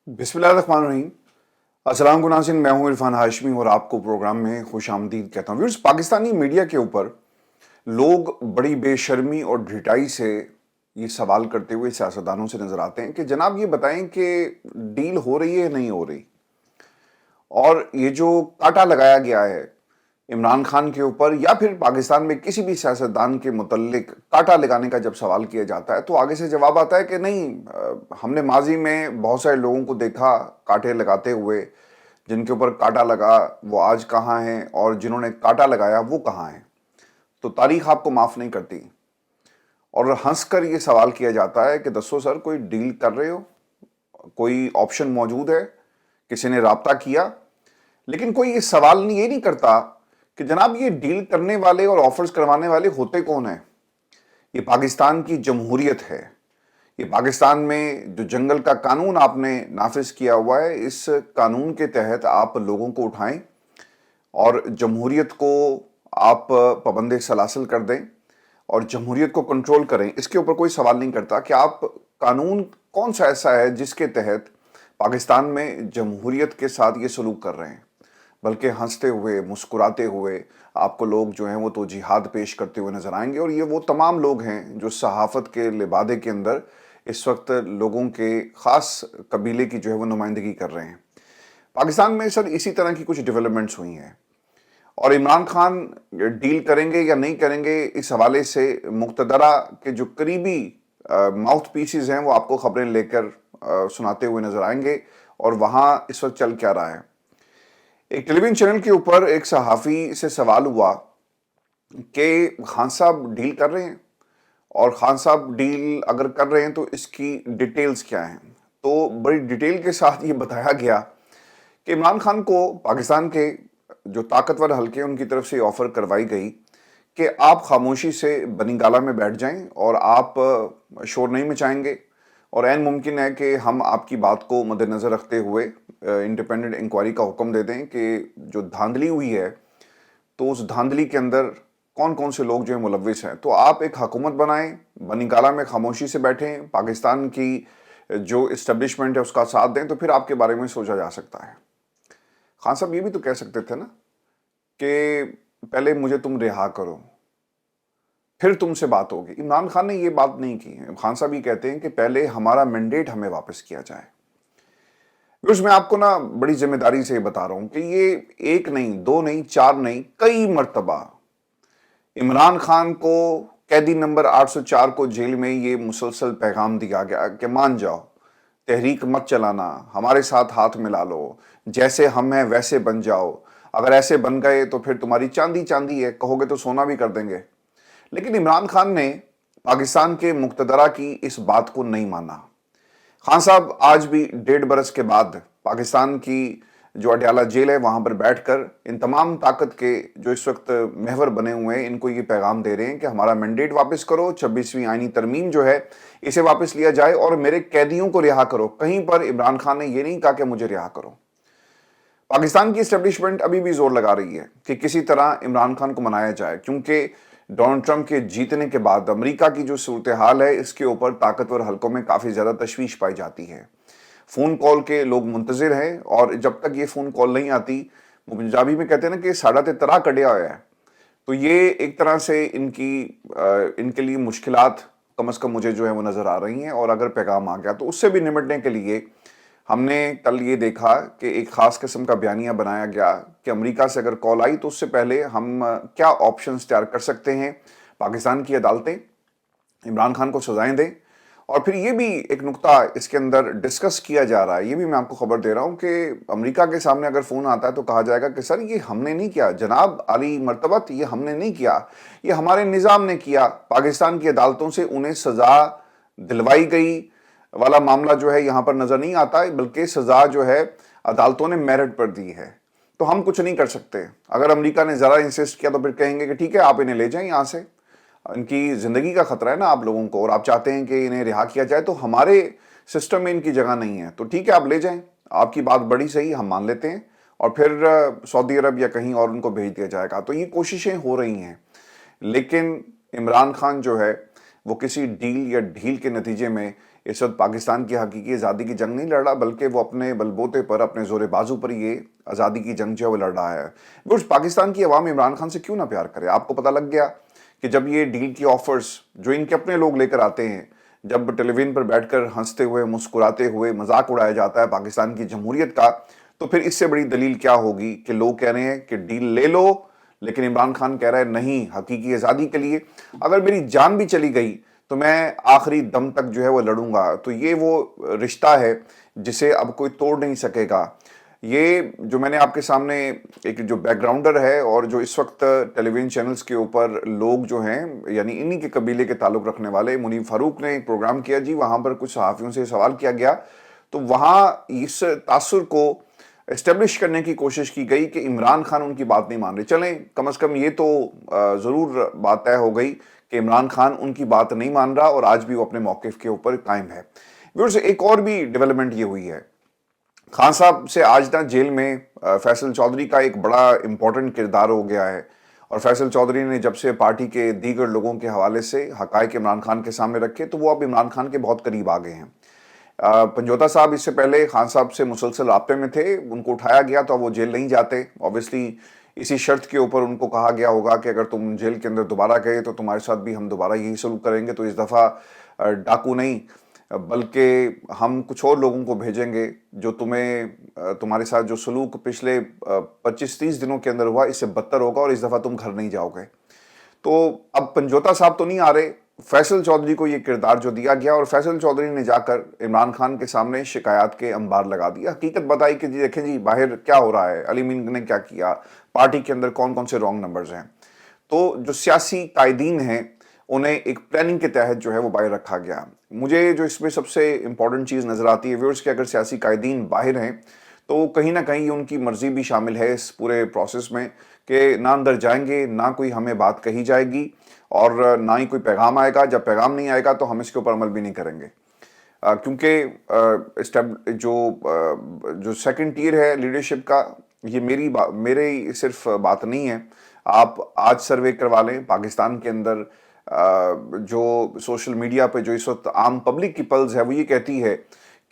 बिस्मिल्लाहिर्रहमानिर्रहीम। अस्सलाम वालेकुम नाज़रीन, मैं हूं इरफान हाशमी और आपको प्रोग्राम में खुश आमदीद कहता हूं। व्यूअर्स, पाकिस्तानी मीडिया के ऊपर लोग बड़ी बेशर्मी और ढिठाई से ये सवाल करते हुए सियासतदानों से नजर आते हैं कि जनाब ये बताएं कि डील हो रही है या नहीं हो रही। और ये जो काटा लगाया गया है इमरान खान के ऊपर या फिर पाकिस्तान में किसी भी सियासतदान के मुतल्लिक काटा लगाने का जब सवाल किया जाता है तो आगे से जवाब आता है कि नहीं, हमने माजी में बहुत सारे लोगों को देखा कांटे लगाते हुए। जिनके ऊपर काटा लगा वो आज कहाँ हैं और जिन्होंने काटा लगाया वो कहाँ हैं। तो तारीख आपको माफ़ नहीं करती। और हंसकर ये सवाल किया जाता है कि दसो सर, कोई डील कर रहे हो, कोई ऑप्शन मौजूद है, किसी ने राब्ता किया। लेकिन कोई ये सवाल ये नहीं करता कि जनाब ये डील करने वाले और ऑफर्स करवाने वाले होते कौन हैं। ये पाकिस्तान की जमहूरियत है। ये पाकिस्तान में जो जंगल का कानून आपने नाफिज किया हुआ है, इस कानून के तहत आप लोगों को उठाएं और जमहूरियत को आप पाबंद सलासल कर दें और जमहूरियत को कंट्रोल करें। इसके ऊपर कोई सवाल नहीं करता कि आप कानून कौन सा ऐसा है जिसके तहत पाकिस्तान में जमहूरियत के साथ ये सलूक कर रहे हैं। बल्कि हंसते हुए मुस्कुराते हुए आपको लोग जो हैं वो तो जिहाद पेश करते हुए नजर आएंगे। और ये वो तमाम लोग हैं जो सहाफ़त के लिबादे के अंदर इस वक्त लोगों के ख़ास कबीले की जो है वो नुमाइंदगी कर रहे हैं। पाकिस्तान में सर इसी तरह की कुछ डेवलपमेंट्स हुई हैं। और इमरान खान डील करेंगे या नहीं करेंगे, इस हवाले से मुक़्तदरा के जो करीबी माउथ पीसेस हैं वो आपको खबरें लेकर सुनाते हुए नजर आएंगे। और वहाँ इस वक्त चल क्या रहा है। एक टेलीविजन चैनल के ऊपर एक सहाफ़ी से सवाल हुआ कि खान साहब डील कर रहे हैं और खान साहब डील अगर कर रहे हैं तो इसकी डिटेल्स क्या हैं। तो बड़ी डिटेल के साथ ये बताया गया कि इमरान खान को पाकिस्तान के जो ताकतवर हल्के उनकी तरफ से ऑफ़र करवाई गई कि आप खामोशी से बनीगाला में बैठ जाएं और आप शोर नहीं मचाएंगे और ऐन मुमकिन है कि हम आपकी बात को मद्देनज़र रखते हुए इंडिपेंडेंट इंक्वायरी का हुक्म दे दें कि जो धांधली हुई है तो उस धांधली के अंदर कौन कौन से लोग जो है मुलविस हैं। तो आप एक हुकूमत बनाएं, बनीगाला में खामोशी से बैठें, पाकिस्तान की जो इस्टेब्लिशमेंट है उसका साथ दें, तो फिर आपके बारे में सोचा जा सकता है। खान साहब ये भी तो कह सकते थे ना कि पहले मुझे तुम रिहा करो फिर तुमसे बात होगी। इमरान खान ने ये बात नहीं की है। खान साहब ये कहते हैं कि पहले हमारा मैंडेट हमें वापस किया जाए। मैं आपको ना बड़ी जिम्मेदारी से बता रहा हूं कि ये एक नहीं, दो नहीं, चार नहीं, कई मर्तबा इमरान खान को कैदी नंबर 804 को जेल में ये मुसलसल पैगाम दिया गया कि मान जाओ, तहरीक मत चलाना, हमारे साथ हाथ मिला लो, जैसे हम हैं वैसे बन जाओ, अगर ऐसे बन गए तो फिर तुम्हारी चांदी चांदी है, कहोगे तो सोना भी कर देंगे। लेकिन इमरान खान ने पाकिस्तान के मुक़्तदरा की इस बात को नहीं माना। खान साहब आज भी 1.5 बरस के बाद पाकिस्तान की जो अडयाला जेल है वहां पर बैठकर इन तमाम ताकत के जो इस वक्त महवर बने हुए हैं इनको ये पैगाम दे रहे हैं कि हमारा मैंडेट वापस करो, 26वीं आईनी तरमीम जो है इसे वापस लिया जाए और मेरे कैदियों को रिहा करो। कहीं पर इमरान खान ने यह नहीं कहा कि मुझे रिहा करो। पाकिस्तान की इस्टेब्लिशमेंट अभी भी जोर लगा रही है कि किसी तरह इमरान खान को मनाया जाए, क्योंकि डोनाल्ड ट्रंप के जीतने के बाद अमेरिका की जो सूरत हाल है इसके ऊपर ताकतवर हलकों में काफ़ी ज़्यादा तशवीश पाई जाती है। फ़ोन कॉल के लोग मुंतज़िर हैं और जब तक ये फ़ोन कॉल नहीं आती, वो पंजाबी में कहते हैं ना कि साड़ा ते तरा कढ़िया हुआ है। तो ये एक तरह से इनके लिए मुश्किलात कम अज़ कम मुझे जो है वो नज़र आ रही हैं। और अगर पैगाम आ गया तो उससे भी निमटने के लिए हमने कल ये देखा कि एक ख़ास किस्म का बयानिया बनाया गया कि अमेरिका से अगर कॉल आई तो उससे पहले हम क्या ऑप्शंस तैयार कर सकते हैं। पाकिस्तान की अदालतें इमरान खान को सजाएं दें। और फिर ये भी एक नुक्ता इसके अंदर डिस्कस किया जा रहा है, ये भी मैं आपको खबर दे रहा हूँ कि अमेरिका के सामने अगर फ़ोन आता है तो कहा जाएगा कि सर ये हमने नहीं किया, जनाब आली मर्तबत, ये हमने नहीं किया, ये हमारे निज़ाम ने किया। पाकिस्तान की अदालतों से उन्हें सज़ा दिलवाई गई वाला मामला जो है यहाँ पर नज़र नहीं आता, बल्कि सज़ा जो है अदालतों ने मेरिट पर दी है। तो हम कुछ नहीं कर सकते। अगर अमेरिका ने ज़रा इंसिस्ट किया तो फिर कहेंगे कि ठीक है आप इन्हें ले जाएं यहाँ से, इनकी ज़िंदगी का ख़तरा है ना आप लोगों को और आप चाहते हैं कि इन्हें रिहा किया जाए, तो हमारे सिस्टम में इनकी जगह नहीं है, तो ठीक है आप ले जाएं, आपकी बात बड़ी सही, हम मान लेते हैं। और फिर सऊदी अरब या कहीं और उनको भेज दिया जाएगा। तो ये कोशिशें हो रही हैं, लेकिन इमरान खान जो है वो किसी डील या ढील के नतीजे में इस वक्त पाकिस्तान की हकीकी आज़ादी की जंग नहीं लड़ रहा, बल्कि वो अपने बलबूते पर, अपने जोर बाजू पर ये आज़ादी की जंग जो है वो लड़ रहा है। वो पाकिस्तान की अवाम इमरान खान से क्यों ना प्यार करे? आपको पता लग गया कि जब ये डील की ऑफर्स जो इनके अपने लोग लेकर आते हैं, जब टेलीविजन पर बैठकर हंसते हुए, मुस्कुराते हुए मजाक उड़ाया जाता है पाकिस्तान की जमहूरियत का, तो फिर इससे बड़ी दलील क्या होगी कि लोग कह रहे हैं कि डील ले लो, लेकिन इमरान खान कह रहा है नहीं, हकीकी आज़ादी के लिए अगर मेरी जान भी चली गई तो मैं आखिरी दम तक जो है वो लड़ूंगा। तो ये वो रिश्ता है जिसे अब कोई तोड़ नहीं सकेगा। ये जो मैंने आपके सामने एक जो बैकग्राउंडर है और जो इस वक्त टेलीविजन चैनल्स के ऊपर लोग जो हैं, यानी इन्हीं के कबीले के ताल्लुक रखने वाले, मुनीफ फारूक ने एक प्रोग्राम किया जी, वहाँ पर कुछ सहाफ़ियों से सवाल किया गया, तो वहाँ इस तासुर को एस्टेब्लिश करने की कोशिश की गई कि इमरान खान उनकी बात नहीं मान रहे। चलें, कम से कम ये तो ज़रूर बात तय हो गई कि इमरान खान उनकी बात नहीं मान रहा और आज भी वो अपने मौक़िफ़ के ऊपर कायम है। व्यूअर्स, एक और भी डेवलपमेंट ये हुई है, खान साहब से आज ना जेल में फैसल चौधरी का एक बड़ा इंपॉर्टेंट किरदार हो गया है, और फैसल चौधरी ने जब से पार्टी के दीगर लोगों के हवाले से हक़ाइक़ इमरान खान के सामने रखे, तो वो अब इमरान खान के बहुत करीब आ गए हैं। पंजोता साहब इससे पहले खान साहब से मुसलसल राब्ते में थे, उनको उठाया गया तो अब वो जेल नहीं जाते। ऑब्वियसली इसी शर्त के ऊपर उनको कहा गया होगा कि अगर तुम जेल के अंदर दोबारा गए तो तुम्हारे साथ भी हम दोबारा यही सलूक करेंगे, तो इस दफ़ा डाकू नहीं बल्कि हम कुछ और लोगों को भेजेंगे जो तुम्हारे साथ जो सलूक पिछले 25-30 दिनों के अंदर हुआ इससे बदतर होगा, और इस दफ़ा तुम घर नहीं जाओगे। तो अब पंजोता साहब तो नहीं आ रहे, फैसल चौधरी को ये किरदार जो दिया गया, और फैसल चौधरी ने जाकर इमरान खान के सामने शिकायत के अंबार लगा दिया, हकीकत बताई कि जी देखें जी बाहर क्या हो रहा है, अली मीन ने क्या किया, पार्टी के अंदर कौन कौन से रॉन्ग नंबर्स हैं। तो जो सियासी कायदीन हैं उन्हें एक प्लानिंग के तहत जो है वो बाहर रखा गया। मुझे जो इसमें सबसे इंपॉर्टेंट चीज़ नज़र आती है व्यूअर्स कि अगर सियासी कायदीन बाहर हैं तो कहीं ना कहीं उनकी मर्जी भी शामिल है इस पूरे प्रोसेस में, कि ना अंदर जाएंगे, ना कोई हमें बात कही जाएगी, और ना ही कोई पैगाम आएगा। जब पैगाम नहीं आएगा तो हम इसके ऊपर अमल भी नहीं करेंगे, क्योंकि जो सेकंड टियर है लीडरशिप का, ये मेरे सिर्फ बात नहीं है। आप आज सर्वे करवा लें पाकिस्तान के अंदर, जो सोशल मीडिया पे जो इस वक्त आम पब्लिक की पल्स है वो ये कहती है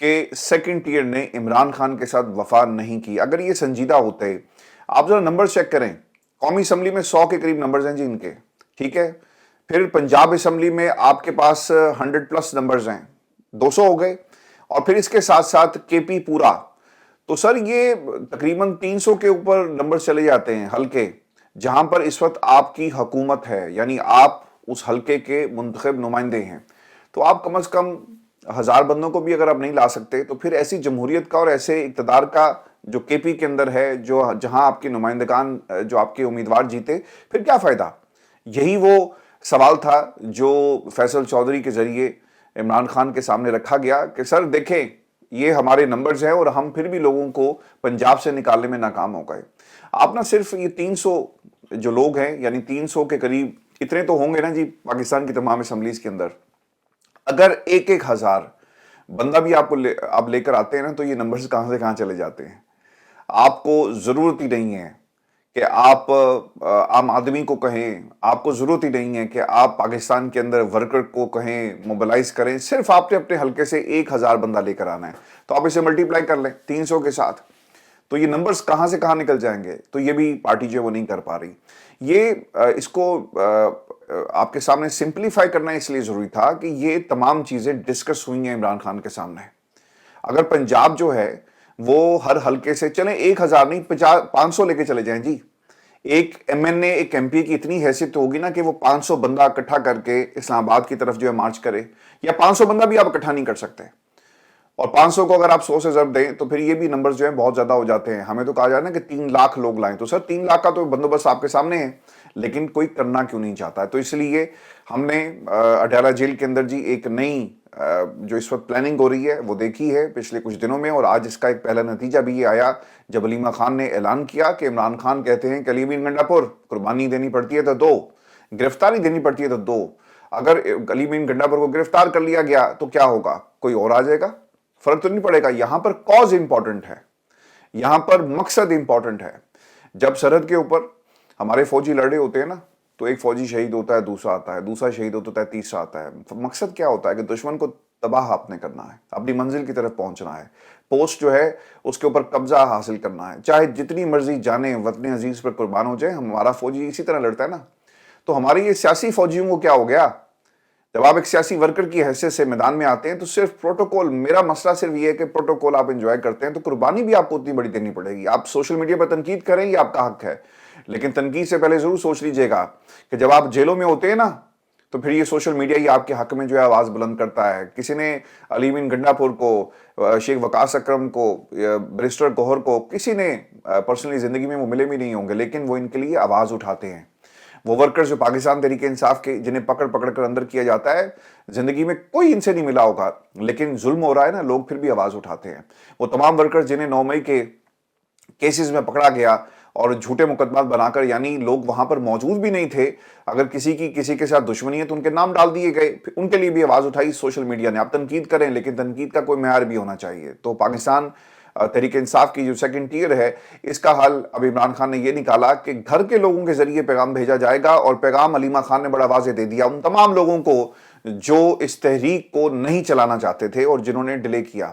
कि सेकंड टियर ने इमरान खान के साथ वफा नहीं की। अगर ये संजीदा होते, आप जरा नंबर चेक करें, कौमी असम्बली में 100 के करीब नंबर्स हैं जी इनके, ठीक है। फिर पंजाब असम्बली में आपके पास 100+ नंबर्स हैं, 200 हो गए, और फिर इसके साथ साथ केपी पूरा, तो सर ये तकरीबन 300 के ऊपर नंबर चले जाते हैं हल्के, जहां पर इस वक्त आपकी हुकूमत है, यानी आप उस हल्के के मुंतखब नुमाइंदे हैं। तो आप कम से कम 1000 बंदों को भी अगर आप नहीं ला सकते, तो फिर ऐसी जमहूरियत का और ऐसे इक़्तिदार का जो केपी के अंदर है, जो जहां आपके नुमाइंदगान, जो आपके उम्मीदवार जीते, फिर क्या फ़ायदा। यही वो सवाल था जो फैसल चौधरी के ज़रिए इमरान खान के सामने रखा गया कि सर देखें ये हमारे नंबर्स हैं और हम फिर भी लोगों को पंजाब से निकालने में नाकाम हो गए। आप ना सिर्फ ये 300 जो लोग हैं, यानी 300 के करीब, इतने तो होंगे ना जी पाकिस्तान की तमाम असम्बलीज के अंदर, अगर एक हज़ार बंदा भी आप लेकर आते हैं ना, तो ये नंबर्स कहाँ से कहाँ चले जाते हैं। आपको ज़रूरत ही नहीं है कि आप आम आदमी को कहें, आपको ज़रूरत ही नहीं है कि आप पाकिस्तान के अंदर वर्कर को कहें मोबिलाइज करें, सिर्फ आपने अपने हल्के से 1000 बंदा लेकर आना है। तो आप इसे मल्टीप्लाई कर लें 300 के साथ, तो ये नंबर्स कहाँ से कहाँ निकल जाएंगे। तो ये भी पार्टी जो है वो नहीं कर पा रही। ये इसको आपके सामने सिंप्लीफाई करना इसलिए ज़रूरी था कि ये तमाम चीज़ें डिस्कस हुई हैं इमरान खान के सामने। अगर पंजाब जो है वो हर हल्के से, चलें 1000 नहीं, 500 लेके चले जाएं जी, एक MNA एक MP की इतनी हैसियत होगी ना कि वो 500 बंदा इकट्ठा करके इस्लामाबाद की तरफ जो है मार्च करे, या 500 बंदा भी आप इकट्ठा नहीं कर सकते, और 500 को अगर आप 100 से ज़रब दें तो फिर ये भी नंबर्स जो है बहुत ज़्यादा हो जाते हैं। हमें तो कहा जाए ना कि 3 लाख लोग लाएं, तो सर 3 लाख का तो बंदोबस्त आपके सामने है, लेकिन कोई करना क्यों नहीं चाहता है। तो इसलिए हमने अडयाला जेल के अंदर जी एक नई जो इस वक्त प्लानिंग हो रही है वो देखी है पिछले कुछ दिनों में, और आज इसका एक पहला नतीजा भी ये आया जब अलीमा खान ने ऐलान किया कि इमरान खान कहते हैं कि अली मीन गंडापुर, कुर्बानी देनी पड़ती है तो 2, गिरफ्तारी देनी पड़ती है तो 2। अगर अली मीन गंडापुर को गिरफ्तार कर लिया गया तो क्या होगा, कोई और आ जाएगा, फर्क तो नहीं पड़ेगा। यहां पर कॉज इंपॉर्टेंट है, यहां पर मकसद इंपॉर्टेंट है। जब सरहद के ऊपर हमारे फौजी लड़े होते हैं ना, تو ایک فوجی شہید ہوتا ہے، دوسرا آتا ہے، دوسرا شہید ہوتا ہے، تیسرا آتا ہے۔ مقصد کیا ہوتا ہے کہ دشمن کو تباہ آپ نے کرنا ہے، اپنی منزل کی طرف پہنچنا ہے، پوسٹ جو ہے اس کے اوپر قبضہ حاصل کرنا ہے، چاہے جتنی مرضی جانیں وطن عزیز پر قربان ہو جائیں، ہمارا فوجی اسی طرح لڑتا ہے نا۔ تو ہمارے یہ سیاسی فوجیوں کو کیا ہو گیا؟ جب آپ ایک سیاسی ورکر کی حیثیت سے میدان میں آتے ہیں تو صرف پروٹوکول، میرا مسئلہ صرف یہ ہے کہ پروٹوکول آپ انجوائے کرتے ہیں تو قربانی بھی آپ کو اتنی بڑی دینی پڑے گی۔ آپ سوشل میڈیا پر تنقید کریں، یہ آپ کا حق ہے، لیکن تنقید سے پہلے ضرور سوچ لیجئے گا کہ جب آپ جیلوں میں ہوتے ہیں نا تو پھر یہ سوشل میڈیا ہی آپ کے حق میں جو ہے آواز بلند کرتا ہے۔ کسی نے علی بن گنڈا پور کو، شیخ وقاص اکرم کو، بیرسٹر گوہر کو، کسی نے پرسنلی زندگی میں وہ ملے بھی نہیں ہوں گے، لیکن وہ ان کے لیے آواز اٹھاتے ہیں۔ وہ ورکرز جو پاکستان تحریک انصاف کے، جنہیں پکڑ پکڑ کر اندر کیا جاتا ہے، زندگی میں کوئی ان سے نہیں ملا ہوگا، لیکن ظلم ہو رہا ہے نا، لوگ پھر بھی آواز اٹھاتے ہیں۔ وہ تمام ورکرز جنہیں 9 مئی کے کیسز میں پکڑا گیا اور جھوٹے مقدمات بنا کر، یعنی لوگ وہاں پر موجود بھی نہیں تھے، اگر کسی کے ساتھ دشمنی ہے تو ان کے نام ڈال دیے گئے، ان کے لیے بھی آواز اٹھائی سوشل میڈیا نے۔ آپ تنقید کریں لیکن تنقید کا کوئی معیار بھی ہونا چاہیے۔ تو پاکستان تحریک انصاف کی جو سیکنڈ ٹیئر ہے، اس کا حل اب عمران خان نے یہ نکالا کہ گھر کے لوگوں کے ذریعے پیغام بھیجا جائے گا، اور پیغام علیمہ خان نے بڑا واضح دے دیا ان تمام لوگوں کو جو اس تحریک کو نہیں چلانا چاہتے تھے اور جنہوں نے ڈیلے کیا۔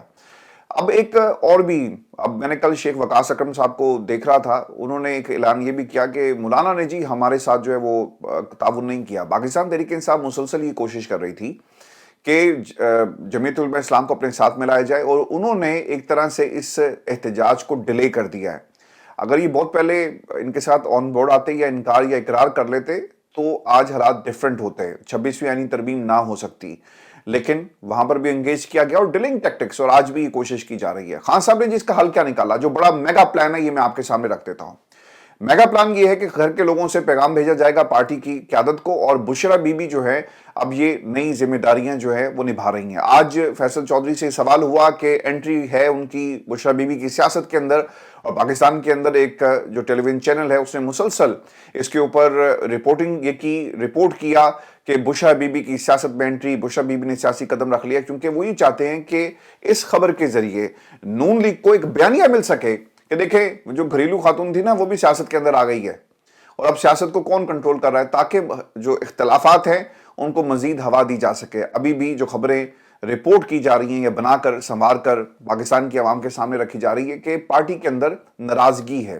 اب ایک اور بھی، اب میں نے کل شیخ وقاص اکرم صاحب کو دیکھ رہا تھا، انہوں نے ایک اعلان یہ بھی کیا کہ مولانا نے جی ہمارے ساتھ جو ہے وہ تعاون نہیں کیا۔ پاکستان تحریک انصاف مسلسل یہ کوشش کر رہی تھی کہ جمعیت علماء اسلام کو اپنے ساتھ ملایا جائے، اور انہوں نے ایک طرح سے اس احتجاج کو ڈیلے کر دیا ہے۔ اگر یہ بہت پہلے ان کے ساتھ آن بورڈ آتے یا انکار یا اقرار کر لیتے تو آج حالات ڈیفرنٹ ہوتے، 26ویں آئینی ترمیم نہ ہو سکتی، لیکن وہاں پر بھی انگیج کیا گیا اور ڈیلنگ ٹیکٹکس، اور آج بھی یہ کوشش کی جا رہی ہے۔ خان صاحب نے جس کا حل کیا نکالا، جو بڑا میگا پلان ہے، یہ میں آپ کے سامنے رکھ دیتا ہوں۔ میگا پلان یہ ہے کہ گھر کے لوگوں سے پیغام بھیجا جائے گا پارٹی کی قیادت کو، اور بشرا بی بی جو ہے اب یہ نئی ذمہ داریاں جو ہے وہ نبھا رہی ہیں۔ آج فیصل چودھری سے سوال ہوا کہ انٹری ہے ان کی بشرا بی بی کی سیاست کے اندر، اور پاکستان کے اندر ایک جو ٹیلی ویژن چینل ہے اس نے مسلسل اس کے اوپر رپورٹ کیا کہ بشرا بی بی کی سیاست میں انٹری، بشرا بی بی نے سیاسی قدم رکھ لیا، کیونکہ وہ یہ چاہتے ہیں کہ اس خبر کے ذریعے نون لیگ کو ایک بیانیہ مل سکے کہ دیکھیں جو گھریلو خاتون تھی نا وہ بھی سیاست کے اندر آ گئی ہے، اور اب سیاست کو کون کنٹرول کر رہا ہے، تاکہ جو اختلافات ہیں ان کو مزید ہوا دی جا سکے۔ ابھی بھی جو خبریں رپورٹ کی جا رہی ہیں یا بنا کر سنوار کر پاکستان کی عوام کے سامنے رکھی جا رہی ہے کہ پارٹی کے اندر ناراضگی ہے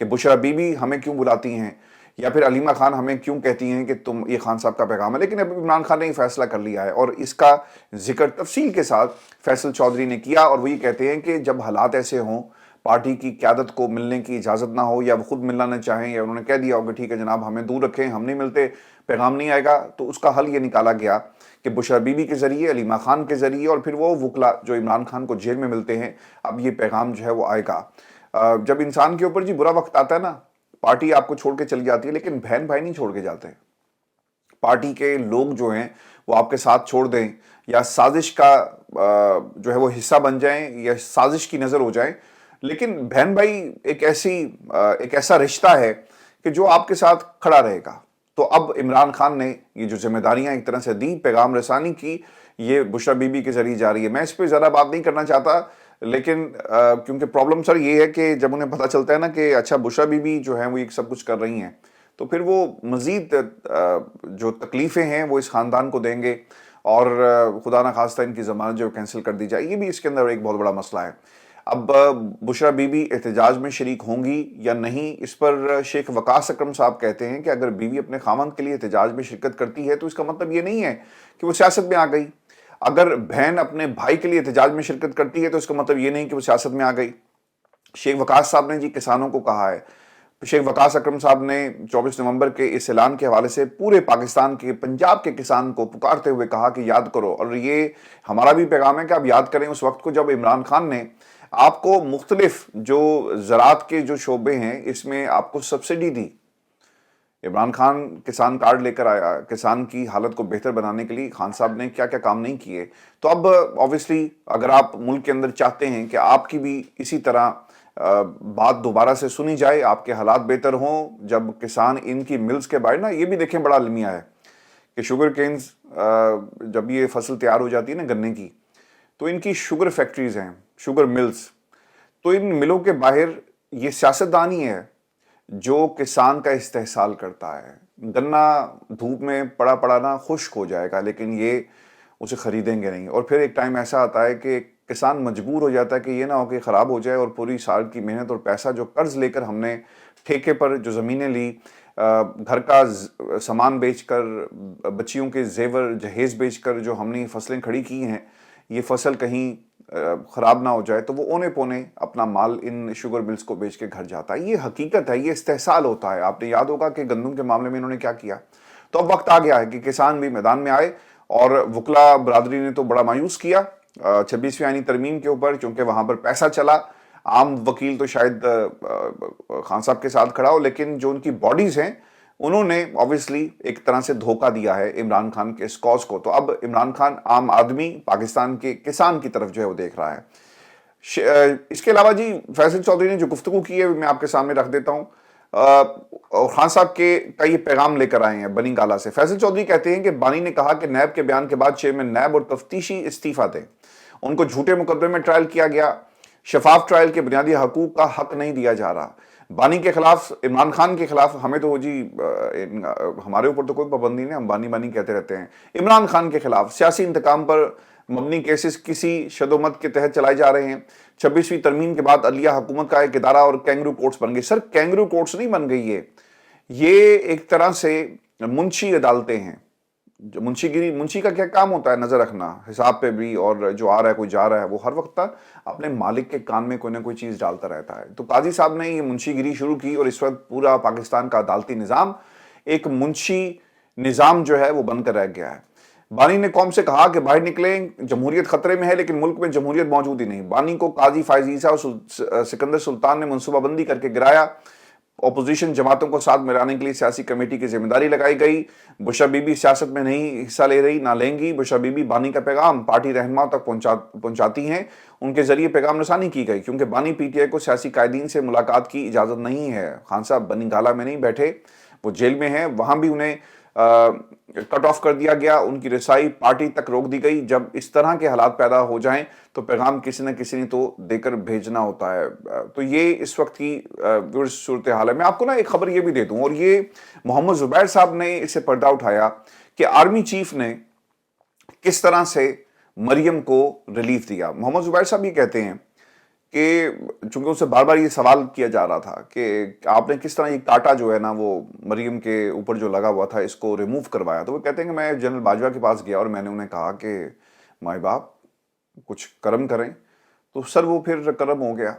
کہ بشرا بی بی ہمیں کیوں بلاتی ہیں، یا پھر علیمہ خان ہمیں کیوں کہتی ہیں کہ تم، یہ خان صاحب کا پیغام ہے۔ لیکن اب عمران خان نے یہ فیصلہ کر لیا ہے، اور اس کا ذکر تفصیل کے ساتھ فیصل چودھری نے کیا، اور وہ یہ کہتے ہیں کہ جب حالات ایسے ہوں، پارٹی کی قیادت کو ملنے کی اجازت نہ ہو، یا وہ خود ملنا نہ چاہیں، یا انہوں نے کہہ دیا ہو کہ ٹھیک ہے جناب ہمیں دور رکھیں، ہم نہیں ملتے، پیغام نہیں آئے گا، تو اس کا حل یہ نکالا گیا کہ بشرا بی بی کے ذریعے، علیمہ خان کے ذریعے، اور پھر وہ وکلا جو عمران خان کو جیل میں ملتے ہیں، اب یہ پیغام جو ہے وہ آئے گا۔ جب انسان کے اوپر جی برا وقت آتا ہے نا، پارٹی آپ کو چھوڑ کے چلی جاتی ہے، لیکن بہن بھائی نہیں چھوڑ کے جاتے۔ پارٹی کے لوگ جو ہیں وہ آپ کے ساتھ چھوڑ دیں، یا سازش کا جو ہے وہ حصہ بن جائیں، یا سازش کی نظر ہو جائیں، لیکن بہن بھائی ایک ایسا رشتہ ہے کہ جو آپ کے ساتھ کھڑا رہے گا۔ تو اب عمران خان نے یہ جو ذمہ داریاں ایک طرح سے دی پیغام رسانی کی، یہ بشرا بی بی کے ذریعے جا رہی ہے۔ میں اس پہ زیادہ بات نہیں کرنا چاہتا، لیکن کیونکہ پرابلم سر یہ ہے کہ جب انہیں پتہ چلتا ہے نا کہ اچھا بشرا بی بی جو ہیں وہ یہ سب کچھ کر رہی ہیں، تو پھر وہ مزید جو تکلیفیں ہیں وہ اس خاندان کو دیں گے، اور خدا نہ خواستہ ان کی ضمانت جو کینسل کر دی جائے، یہ بھی اس کے اندر ایک بہت بڑا مسئلہ ہے۔ اب بشرا بی بی احتجاج میں شریک ہوں گی یا نہیں، اس پر شیخ وقاص اکرم صاحب کہتے ہیں کہ اگر بیوی اپنے خاوند کے لیے احتجاج میں شرکت کرتی ہے تو اس کا مطلب یہ نہیں ہے کہ وہ سیاست میں آ گئی۔ اگر بہن اپنے بھائی کے لیے احتجاج میں شرکت کرتی ہے تو اس کا مطلب یہ نہیں کہ وہ سیاست میں آ گئی۔ شیخ وقاص صاحب نے جی کسانوں کو کہا ہے، شیخ وقاص اکرم صاحب نے 24 نومبر کے اس اعلان کے حوالے سے پورے پاکستان کے، پنجاب کے کسان کو پکارتے ہوئے کہا کہ یاد کرو، اور یہ ہمارا بھی پیغام ہے کہ آپ یاد کریں اس وقت کو جب عمران خان نے آپ کو مختلف جو زراعت کے جو شعبے ہیں اس میں آپ کو سبسڈی دی۔ عمران خان کسان کارڈ لے کر آیا، کسان کی حالت کو بہتر بنانے کے لیے خان صاحب نے کیا کیا کام نہیں کیے۔ تو اب obviously اگر آپ ملک کے اندر چاہتے ہیں کہ آپ کی بھی اسی طرح بات دوبارہ سے سنی جائے، آپ کے حالات بہتر ہوں، جب کسان ان کی ملز کے باہر نا، یہ بھی دیکھیں بڑا المیہ ہے کہ شوگر کینز جب یہ فصل تیار ہو جاتی ہے نا گنے کی، تو ان کی شوگر فیکٹریز ہیں، شوگر ملز، تو ان ملوں کے باہر یہ سیاستدان ہی ہے جو کسان کا استحصال کرتا ہے، गन्ना धूप में पड़ा पड़ा ना खुश्क हो जाएगा, लेकिन ये उसे खरीदेंगे नहीं। और फिर एक टाइम ऐसा आता है कि किसान मजबूर हो जाता है कि ये ना हो कि ख़राब हो जाए और पूरी साल की मेहनत और पैसा जो कर्ज लेकर हमने ठेके पर जो ज़मीनें ली, घर का सामान बेचकर, बच्चियों के जेवर जहेज़ बेचकर जो हमने फसलें खड़ी की हैं, ये फसल कहीं ख़राब ना हो जाए, तो वो औने पौने अपना माल इन शुगर मिल्स को बेच के घर जाता है। ये हकीकत है, ये इस्तेहसाल होता है। आपने याद होगा कि गंदम के मामले में इन्होंने क्या किया। तो अब वक्त आ गया है कि किसान भी मैदान में आए, और वकला बरादरी ने तो बड़ा मायूस किया 26वीं आईनी तरमीम के ऊपर, क्योंकि वहां पर पैसा चला। आम वकील तो शायद खान साहब के साथ खड़ा हो, लेकिन जो उनकी बॉडीज हैं उन्होंने ऑब्वियसली एक तरह से धोखा दिया है इमरान खान के इस कॉज को। तो अब इमरान खान आम आदमी, पाकिस्तान के किसान की तरफ जो है वो देख रहा है। इसके अलावा जी फैसल चौधरी ने जो गुफ्तगू की है मैं आपके सामने रख देता हूं, और खान साहब के का ये पैगाम लेकर आए हैं बनी गाला से। फैसल चौधरी कहते हैं कि बानी ने कहा कि नैब के बयान के बाद चेयरमैन नैब और तफ्तीशी इस्तीफा दें। उनको झूठे मुकदमे में ट्रायल किया गया, शफाफ ट्रायल के बुनियादी हकूक का हक नहीं दिया जा रहा। बानी के खिलाफ, इमरान खान के खिलाफ हमें तो जी हमारे ऊपर तो कोई पाबंदी नहीं, हम बानी बानी कहते रहते हैं। इमरान खान के खिलाफ सियासी इंतकाम पर मबनी केसेस किसी शदोमत के तहत चलाए जा रहे हैं। 26वीं तरमीम के बाद अदलिया हुकूमत का एक इदारा और कैंगरू कोर्ट्स बन गई। सर कैंगरू कोर्ट्स नहीं बन गई, ये एक तरह से मुंशी अदालतें हैं। जो मुंशी का क्या काम होता है? नजर रखना हिसाब पे भी, और जो आ रहा है कोई जा रहा है वो हर वक्त अपने मालिक के कान में कोई ना कोई चीज डालता रहता है। तो काजी साहब ने ये मुंशीगिरी शुरू की, और इस वक्त पूरा पाकिस्तान का अदालती निजाम एक मुंशी निजाम जो है वो बनकर रह गया है। बानी ने कौम से कहा कि बाहर निकले, जमहूरियत खतरे में है, लेकिन मुल्क में जमहूरियत मौजूद ही नहीं। बानी को काजी फायज ईसा और सिकंदर सुल्तान ने मनसूबाबंदी करके गिराया। अपोजिशन जमातों को साथ मिलाने के लिए सियासी कमेटी की जिम्मेदारी लगाई गई। बुशरा बीबी सियासत में नहीं हिस्सा ले रही, ना लेंगी। बुशरा बीबी बानी का पैगाम पार्टी रहनुमाओं तक पहुंचाती हैं, उनके जरिए पैगाम रसानी की गई, क्योंकि बानी पीटीआई को सियासी कायदीन से मुलाकात की इजाजत नहीं है। खान साहब बनी गाला में नहीं बैठे, वो जेल में हैं, वहां भी उन्हें कट ऑफ कर दिया गया, उनकी रसाई पार्टी तक रोक दी गई। जब इस तरह के हालात पैदा हो जाएं तो पैगाम किसी न किसी ने तो देकर भेजना होता है। तो ये इस वक्त की सूरत हाल है। मैं आपको ना एक खबर ये भी दे दूं, और ये मोहम्मद जुबैर साहब ने इससे पर्दा उठाया कि आर्मी चीफ ने किस तरह से मरियम को रिलीफ दिया। मोहम्मद जुबैर साहब ये कहते हैं कि चूंकि उससे बार बार ये सवाल किया जा रहा था कि आपने किस तरह ये कांटा जो है ना वो मरियम के ऊपर जो लगा हुआ था इसको रिमूव करवाया। तो वो कहते हैं कि मैं जनरल बाजवा के पास गया और मैंने उन्हें कहा कि माई बाप कुछ कर्म करें। तो सर वो फिर कर्म हो गया,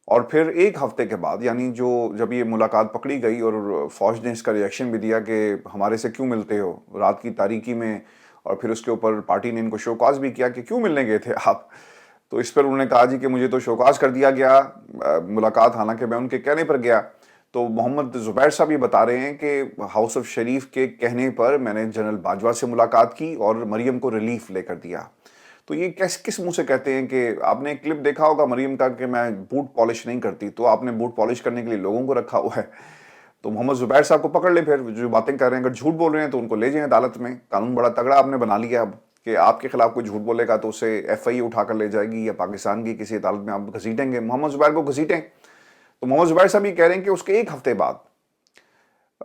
और फिर एक हफ्ते के बाद, यानी जो जब ये मुलाकात पकड़ी गई और फौज ने इसका रिएक्शन भी दिया कि हमारे से क्यों मिलते हो रात की तारीकी में, और फिर उसके ऊपर पार्टी ने इनको शोकॉज भी किया कि क्यों मिलने गए थे आप। तो इस पर उन्होंने कहा जी कि मुझे तो शोकॉज कर दिया गया मुलाकात, हालांकि मैं उनके कहने पर गया। तो मोहम्मद जुबैर साहब ये बता रहे हैं कि हाउस ऑफ शरीफ के कहने पर मैंने जनरल बाजवा से मुलाकात की और मरियम को रिलीफ लेकर दिया। तो ये किस मुंह से कहते हैं? कि आपने एक क्लिप देखा होगा मरियम का कि मैं बूट पॉलिश नहीं करती, तो आपने बूट पॉलिश करने के लिए लोगों को रखा हुआ है। तो मोहम्मद जुबैर साहब को पकड़ ले, फिर जो बातें कर रहे हैं, अगर झूठ बोल रहे हैं तो उनको ले जाएं अदालत में। कानून बड़ा तगड़ा आपने बना लिया अब कि आपके खिलाफ कोई झूठ बोलेगा तो उसे एफआईए उठाकर ले जाएगी या पाकिस्तान की किसी अदालत में आप घसीटेंगे, मोहम्मद जुबैर को घसीटें। तो मोहम्मद जुबैर साहब ये कह रहे हैं कि उसके एक हफ्ते बाद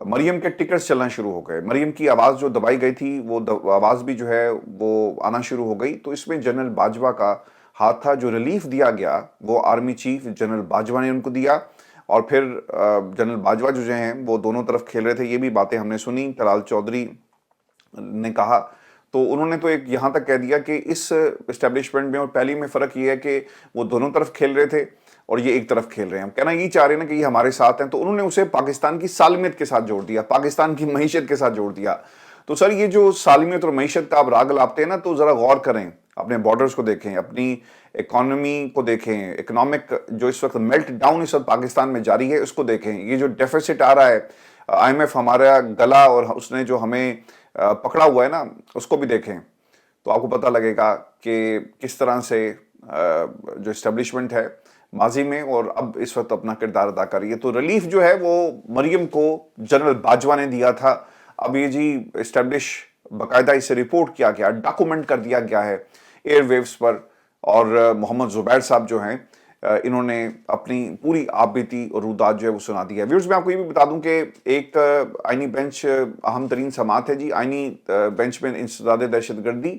मरियम के टिकट्स चलना शुरू हो गए। मरियम की आवाज़ जो दबाई गई थी वो आवाज़ भी जो है वो आना शुरू हो गई। तो इसमें जनरल बाजवा का हाथ था। जो रिलीफ दिया गया वो आर्मी चीफ जनरल बाजवा ने उनको दिया, और फिर जनरल बाजवा जो हैं वो दोनों तरफ खेल रहे थे। ये भी बातें हमने सुनी, तलाल चौधरी ने कहा। तो उन्होंने तो एक यहाँ तक कह दिया कि इस इस्टेब्लिशमेंट में और पहली में फ़र्क ये है कि वो दोनों तरफ खेल रहे थे और ये एक तरफ खेल रहे हैं। हम कहना ये चाह रहे हैं ना कि ये हमारे साथ हैं, तो उन्होंने उसे पाकिस्तान की सालमियत के साथ जोड़ दिया, पाकिस्तान की मईशत के साथ जोड़ दिया। तो सर ये जो सालमियत और मईशत का आप राग लाते हैं ना, तो ज़रा गौर करें, अपने बॉर्डर्स को देखें, अपनी इकोनॉमी को देखें। इकोनॉमिक जो इस वक्त मेल्ट डाउन इस वक्त पाकिस्तान में जारी है उसको देखें। ये जो डेफिसिट आ रहा है, IMF हमारा गला और उसने जो हमें पकड़ा हुआ है ना, उसको भी देखें तो आपको पता लगेगा कि किस तरह से जो इस्टेब्लिशमेंट है माजी में और अब इस वक्त अपना किरदार अदा कर रही है। तो रिलीफ जो है वो मरियम को जनरल बाजवा ने दिया था। अब ये जी इस्टेब्लिश बाकायदा इसे रिपोर्ट किया गया, डॉक्यूमेंट कर दिया गया है एयरवेव्स पर, और मोहम्मद जुबैर साहब जो हैं انہوں نے اپنی پوری آپ بیتی اور رودات جو ہے وہ سنا دی ہے. ویورز میں آپ کو یہ بھی بتا دوں کہ ایک آئینی بینچ اہم ترین سماعت ہے جی. آئینی بینچ میں انسداد دہشت گردی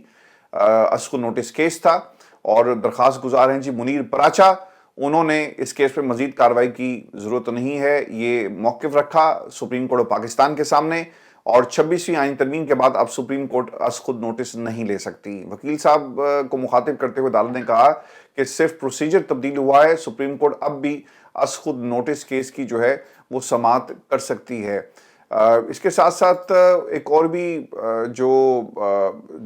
اسکو نوٹس کیس تھا اور درخواست گزار ہیں جی منیر پراچا. انہوں نے اس کیس پہ مزید کارروائی کی ضرورت نہیں ہے یہ موقف رکھا سپریم کورٹ آف پاکستان کے سامنے, اور 26ویں آئین ترمیم کے بعد اب سپریم کورٹ از خود نوٹس نہیں لے سکتی. وکیل صاحب کو مخاطب کرتے ہوئے عدالت نے کہا کہ صرف پروسیجر تبدیل ہوا ہے, سپریم کورٹ اب بھی از خود نوٹس کیس کی جو ہے وہ سماعت کر سکتی ہے. اس کے ساتھ ساتھ ایک اور بھی جو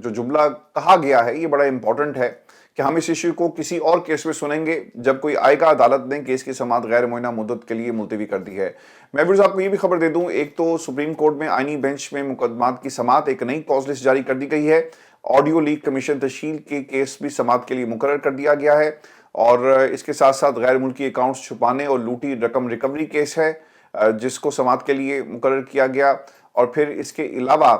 جملہ کہا گیا ہے یہ بڑا امپورٹنٹ ہے کہ ہم اس ایشو کو کسی اور کیس میں سنیں گے جب کوئی آئے گا. عدالت نے کیس کی سماعت غیر معینہ مدت کے لیے ملتوی کر دی ہے. میں بھی آپ کو یہ بھی خبر دے دوں, ایک تو سپریم کورٹ میں آئینی بینچ میں مقدمات کی سماعت ایک نئی کاز لسٹ جاری کر دی گئی ہے. آڈیو لیک کمیشن تشکیل کے کیس بھی سماعت کے لیے مقرر کر دیا گیا ہے, اور اس کے ساتھ ساتھ غیر ملکی اکاؤنٹس چھپانے اور لوٹی رقم ریکوری کیس ہے جس کو سماعت کے لیے مقرر کیا گیا. اور پھر اس کے علاوہ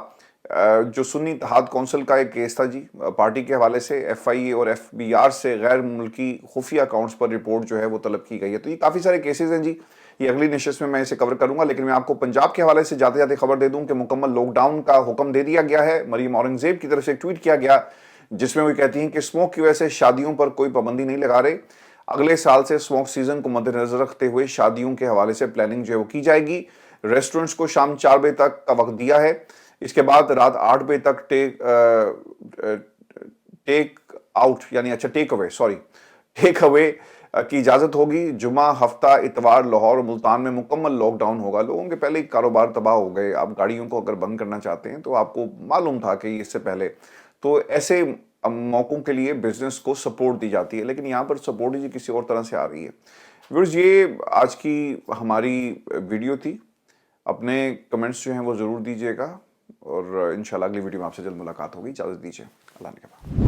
جو سنی اتحاد کونسل کا ایک کیس تھا جی پارٹی کے حوالے سے, ایف آئی اے اور ایف بی آر سے غیر ملکی خفیہ اکاؤنٹس پر رپورٹ جو ہے وہ طلب کی گئی ہے. تو یہ کافی سارے کیسز ہیں جی, یہ اگلی نشست میں اسے کور کروں گا. لیکن میں آپ کو پنجاب کے حوالے سے جاتے جاتے خبر دے دوں کہ مکمل لاک ڈاؤن کا حکم دے دیا گیا ہے. مریم اورنگزیب کی طرف سے ایک ٹویٹ کیا گیا جس میں وہ کہتی ہیں کہ اسموک کی وجہ سے شادیوں پر کوئی پابندی نہیں لگا رہے. اگلے سال سے اسموک سیزن کو مد نظر رکھتے ہوئے شادیوں کے حوالے سے پلاننگ جو ہے وہ کی جائے گی. ریسٹورنٹس کو شام 4 بجے تک کا وقت دیا ہے. اس کے بعد رات 8 بجے تک ٹیک اوے کی اجازت ہوگی. جمعہ, ہفتہ, اتوار لاہور اور ملتان میں مکمل لاک ڈاؤن ہوگا. لوگوں کے پہلے ہی کاروبار تباہ ہو گئے. آپ گاڑیوں کو اگر بند کرنا چاہتے ہیں تو آپ کو معلوم تھا کہ اس سے پہلے تو ایسے موقعوں کے لیے بزنس کو سپورٹ دی جاتی ہے, لیکن یہاں پر سپورٹ ہی کسی اور طرح سے آ رہی ہے. ویورز یہ آج کی ہماری ویڈیو تھی. اپنے کمنٹس جو ہیں وہ ضرور دیجیے گا, اور انشاءاللہ اگلی ویڈیو میں آپ سے جلد ملاقات ہوگی. اجازت دیجیے, اللہ نے کہا.